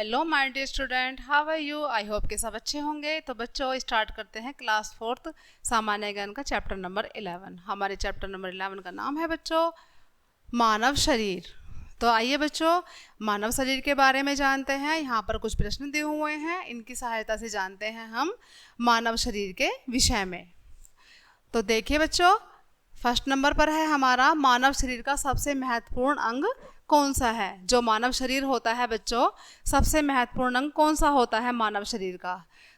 Hello my dear student, how are you? I hope के सब अच्छे होंगे। तो बच्चों स्टार्ट करते हैं क्लास 4th सामान्य ज्ञान का चैप्टर नंबर 11। हमारे चैप्टर नंबर 11 का नाम है बच्चों मानव शरीर। तो आइए बच्चों मानव शरीर के बारे में जानते हैं। यहाँ पर कुछ प्रश्न दिए हुए हैं, इनकी सहायता से जानते हैं हम मानव शरीर के विषय में। तो देखिए बच्चों, फर्स्ट नंबर पर है हमारा मानव शरीर का सबसे महत्वपूर्ण अंग कौन सा है। जो मानव शरीर होता है बच्चों, सबसे महत्वपूर्ण अंग कौन सा होता है मानव शरीर का?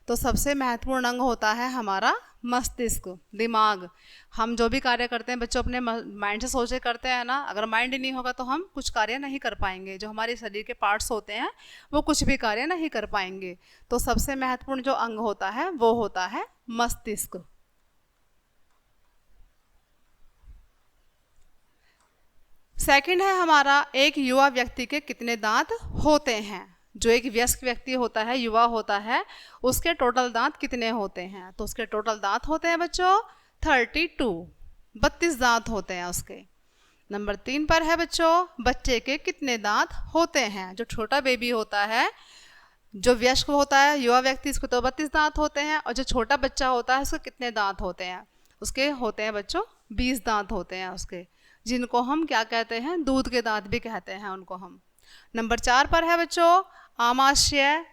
तो सबसे महत्वपूर्ण अंग होता है हमारा मस्तिष्क, दिमाग। हम जो भी कार्य करते हैं बच्चों अपने माइंड से सोच के करते हैं ना। अगर माइंड नहीं होगा तो हम कुछ कार्य नहीं कर पाएंगे। जो हमारे शरीर के पार्ट्स होते हैं वो कुछ भी कार्य नहीं कर पाएंगे। तो सबसे महत्वपूर्ण जो अंग होता है वो होता है मस्तिष्क। सेकंड है हमारा, एक युवा व्यक्ति के कितने दांत होते हैं। जो एक वयस्क व्यक्ति होता है, युवा होता है, उसके टोटल दांत कितने होते हैं? तो उसके टोटल दांत होते हैं बच्चों 32 दांत होते हैं उसके। नंबर 3 पर है बच्चों, बच्चे के कितने दांत होते हैं। जो छोटा बेबी होता है, जो वयस्क होता है, युवा व्यक्ति, इसको तो 32 दांत होते हैं। और जो छोटा बच्चा होता है उसके कितने दांत होते हैं? उसके होते हैं बच्चों 20 दांत होते हैं उसके, जिनको हम क्या कहते हैं, दूध के दांत भी कहते हैं उनको हम। नंबर 4 पर है बच्चों, आमाशय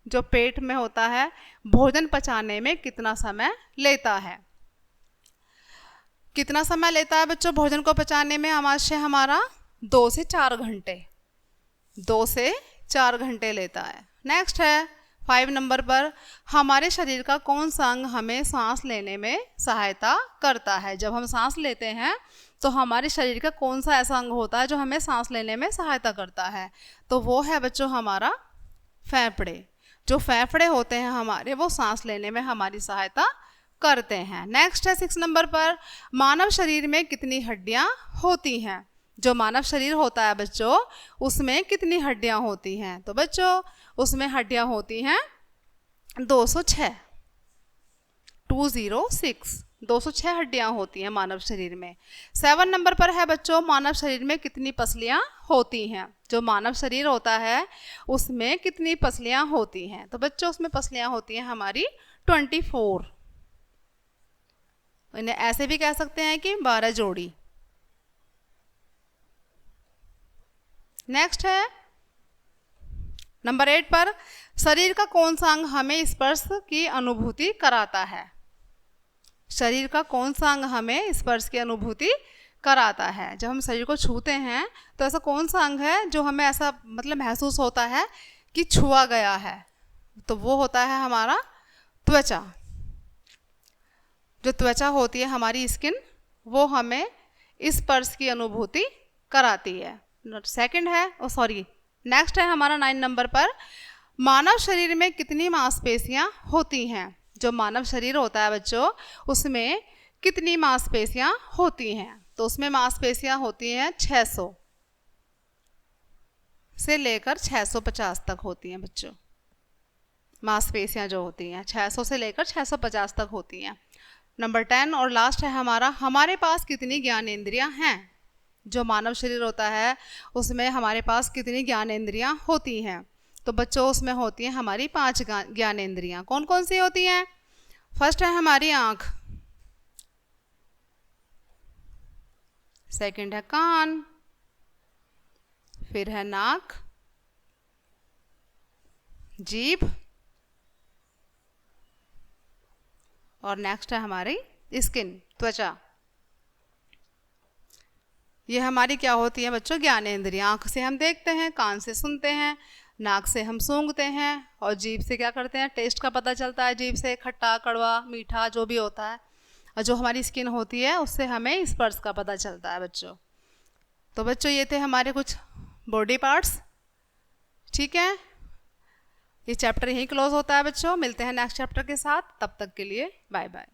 जो पेट में होता है, भोजन पचाने में कितना समय लेता है। कितना समय लेता है बच्चों भोजन को पचाने में आमाशय हमारा? 2 से 4 घंटे। 2 से 4 घंटे लेता है। नेक्स्ट है 5 नंबर पर, हमारे शरीर का कौन सा अंग हमें सांस लेने में सहायता करता है। जब हम सांस लेते हैं तो हमारे शरीर का कौन सा ऐसा अंग होता है जो हमें सांस लेने में सहायता करता है? तो वो है बच्चों हमारा फेफड़े। जो फेफड़े होते हैं हमारे, वो सांस लेने में हमारी सहायता करते हैं। नेक्स्ट है 6 नंबर पर, मानव शरीर में कितनी हड्डियां होती हैं। जो मानव शरीर होता है बच्चों, उसमें कितनी हड्डियां होती हैं? तो बच्चों उसमें हड्डियां होती हैं 206। 206 हड्डियां होती हैं मानव शरीर में। 7 नंबर पर है बच्चों, मानव शरीर में कितनी पसलियां होती हैं। जो मानव शरीर होता है उसमें कितनी पसलियां होती हैं? तो बच्चों उसमें पसलियां होती हैं हमारी 24। इन्हें ऐसे भी कह सकते हैं कि 12 जोड़ी। नेक्स्ट है नंबर 8 पर, शरीर का कौन सा अंग हमें स्पर्श की अनुभूति कराता है। शरीर का कौन सा अंग हमें स्पर्श की अनुभूति कराता है। जब हम शरीर को छूते हैं तो ऐसा कौन सा अंग है जो हमें ऐसा मतलब महसूस होता है कि छुआ गया है? तो वो होता है हमारा त्वचा। जो त्वचा होती है हमारी स्किन, वो हमें स्पर्श की अनुभूति कराती है। सेकंड है नेक्स्ट है हमारा 9 नंबर पर, मानव शरीर में कितनी मांसपेशियां होती हैं। जो मानव शरीर होता है बच्चों, उसमें कितनी मांसपेशियां होती हैं? तो उसमें मांसपेशियां होती हैं 600 से लेकर 650 तक होती हैं बच्चों। मांसपेशियां जो होती हैं 600 से लेकर 650 तक होती हैं। नंबर 10 और लास्ट है हमारा, हमारे पास कितनी ज्ञानेंद्रियां हैं। जो मानव शरीर होता है उसमें हमारे पास कितनी ज्ञानेंद्रियां होती हैं? तो बच्चों उसमें होती हैं हमारी 5 ज्ञानेंद्रियां। कौन कौन सी होती हैं? फर्स्ट है हमारी आँख, सेकंड है कान, फिर है नाक, जीभ, और नेक्स्ट है हमारी स्किन, त्वचा। ये हमारी क्या होती है बच्चों? ज्ञानेंद्रियां। आँख से हम देखते हैं, कान से सुनते हैं, नाक से हम सूंघते हैं, और जीभ से क्या करते हैं? टेस्ट का पता चलता है जीभ से, खट्टा कड़वा मीठा जो भी होता है। और जो हमारी स्किन होती है उससे हमें स्पर्श का पता चलता है बच्चों। तो बच्चों ये थे हमारे कुछ बॉडी पार्ट्स। ठीक है, ये चैप्टर यहीं क्लोज होता है बच्चों। मिलते हैं नेक्स्ट चैप्टर के साथ, तब तक के लिए बाय बाय।